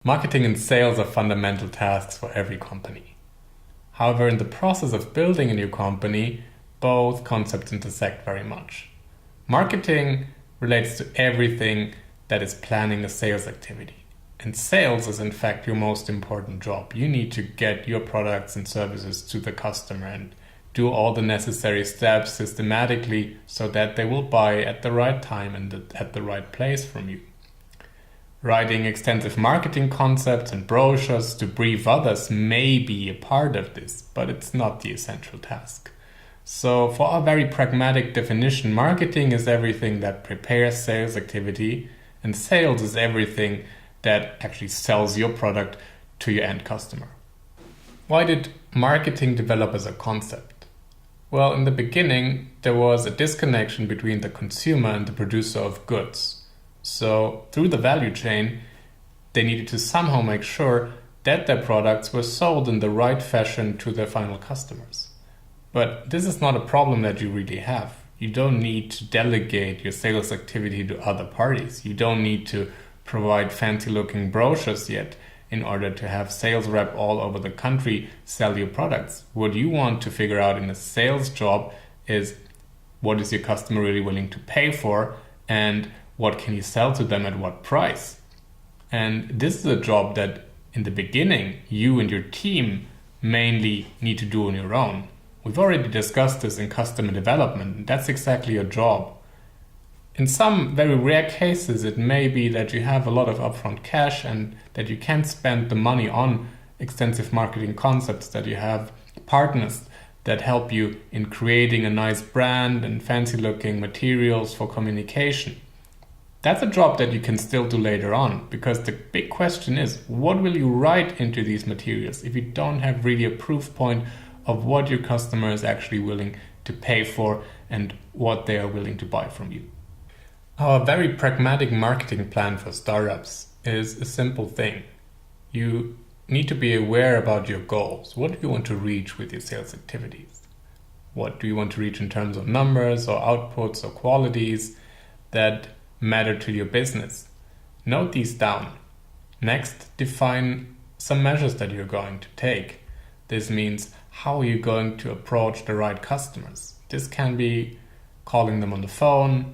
Marketing and sales are fundamental tasks for every company. However, in the process of building a new company, both concepts intersect very much. Marketing relates to everything that is planning a sales activity. And sales is in fact your most important job. You need to get your products and services to the customer and do all the necessary steps systematically so that they will buy at the right time and at the right place from you. Writing extensive marketing concepts and brochures to brief others may be a part of this, but it's not the essential task. So for our very pragmatic definition, marketing is everything that prepares sales activity, and sales is everything that actually sells your product to your end customer. Why did marketing develop as a concept? Well, in the beginning, there was a disconnection between the consumer and the producer of goods. So through the value chain, they needed to somehow make sure that their products were sold in the right fashion to their final customers. But this is not a problem that you really have. You don't need to delegate your sales activity to other parties. You don't need to provide fancy-looking brochures yet in order to have sales rep all over the country sell your products. What you want to figure out in a sales job is what is your customer really willing to pay for and what can you sell to them at what price. And this is a job that in the beginning you and your team mainly need to do on your own. We've already discussed this in customer development, and that's exactly your job. In some very rare cases, it may be that you have a lot of upfront cash and that you can't spend the money on extensive marketing concepts, that you have partners that help you in creating a nice brand and fancy looking materials for communication. That's a job that you can still do later on, because the big question is, what will you write into these materials if you don't have really a proof point of what your customer is actually willing to pay for and what they are willing to buy from you? Our very pragmatic marketing plan for startups is a simple thing. You need to be aware about your goals. What do you want to reach with your sales activities? What do you want to reach in terms of numbers or outputs or qualities that matter to your business? Note these down. Next, define some measures that you're going to take. This means how are you going to approach the right customers? This can be calling them on the phone,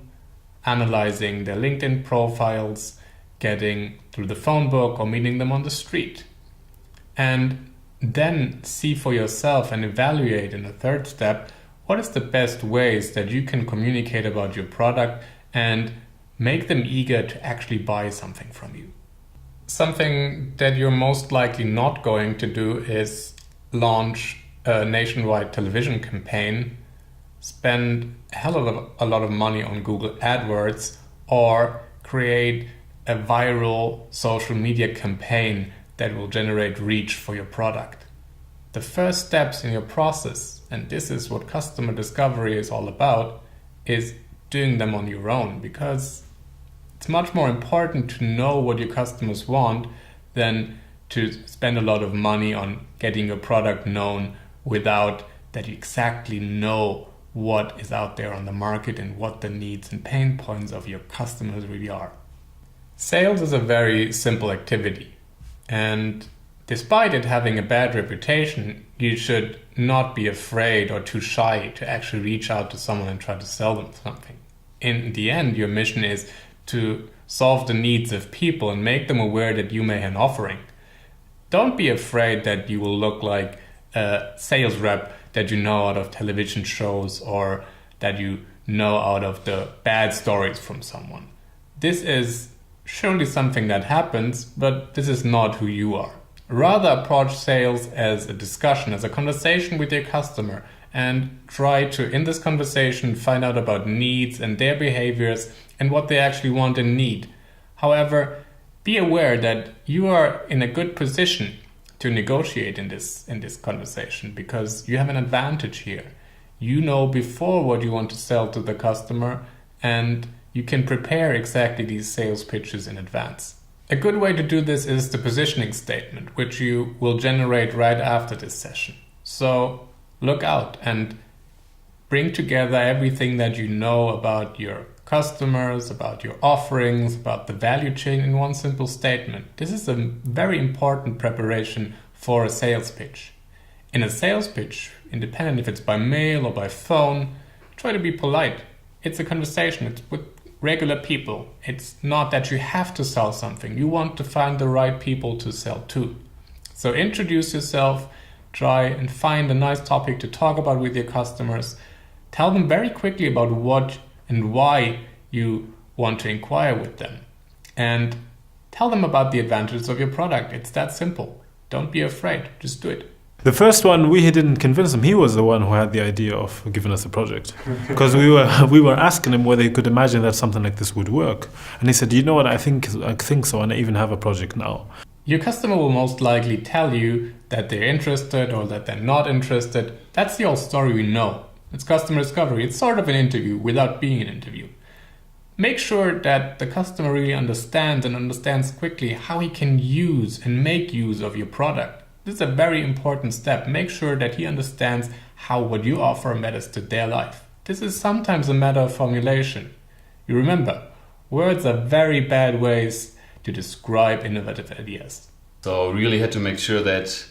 analyzing their LinkedIn profiles, getting through the phone book, or meeting them on the street. And then see for yourself and evaluate in the third step, what is the best ways that you can communicate about your product and make them eager to actually buy something from you. Something that you're most likely not going to do is launch a nationwide television campaign, spend a lot of money on Google AdWords, or create a viral social media campaign that will generate reach for your product. The first steps in your process, and this is what customer discovery is all about, is doing them on your own, because it's much more important to know what your customers want than to spend a lot of money on getting your product known without that you exactly know what is out there on the market and what the needs and pain points of your customers really are. Sales is a very simple activity, and despite it having a bad reputation, you should not be afraid or too shy to actually reach out to someone and try to sell them something. In the end, your mission is to solve the needs of people and make them aware that you may have an offering. Don't be afraid that you will look like a sales rep that you know out of television shows or that you know out of the bad stories from someone. This is surely something that happens, but this is not who you are. Rather approach sales as a discussion, as a conversation with your customer, and try to, in this conversation, find out about needs and their behaviors and what they actually want and need. However, be aware that you are in a good position to negotiate in this conversation, because you have an advantage here. You know before what you want to sell to the customer, and you can prepare exactly these sales pitches in advance. A good way to do this is the positioning statement, which you will generate right after this session. So look out and bring together everything that you know about your customers, about your offerings, about the value chain in one simple statement. This is a very important preparation for a sales pitch. In a sales pitch, independent if it's by mail or by phone, try to be polite. It's a conversation. It's with regular people. It's not that you have to sell something. You want to find the right people to sell to. So introduce yourself, try and find a nice topic to talk about with your customers. Tell them very quickly about what and why you want to inquire with them. And tell them about the advantages of your product. It's that simple. Don't be afraid. Just do it. The first one, we didn't convince him. He was the one who had the idea of giving us the project. Because we were asking him whether he could imagine that something like this would work. And he said, you know what, I think so, and I even have a project now. Your customer will most likely tell you that they're interested or that they're not interested. That's the old story we know. It's customer discovery. It's sort of an interview without being an interview. Make sure that the customer really understands quickly how he can use and make use of your product. This is a very important step. Make sure that he understands how what you offer matters to their life. This is sometimes a matter of formulation. You remember, words are very bad ways to describe innovative ideas. So really had to make sure that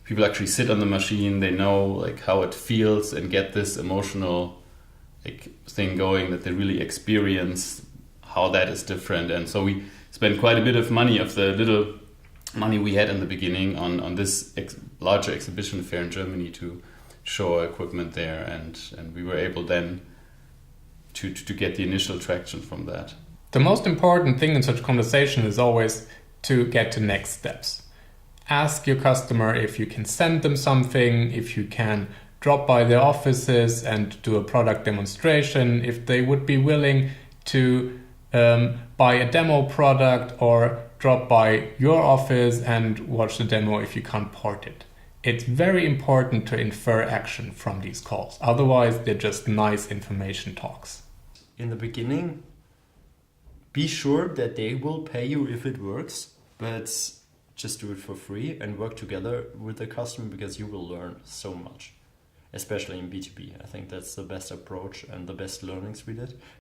people actually sit on the machine, they know like how it feels and get this emotional thing going, that they really experience how that is different. And so we spent quite a bit of money, of the little money we had in the beginning, on this larger exhibition fair in Germany to show our equipment there, and we were able then to get the initial traction from that. The most important thing in such conversation is always to get to next steps. Ask your customer if you can send them something, if you can drop by their offices and do a product demonstration, if they would be willing to buy a demo product or drop by your office and watch the demo if you can't port it. It's very important to infer action from these calls. Otherwise, they're just nice information talks. In the beginning, be sure that they will pay you if it works, but just do it for free and work together with the customer, because you will learn so much, especially in B2B. I think that's the best approach and the best learnings we did.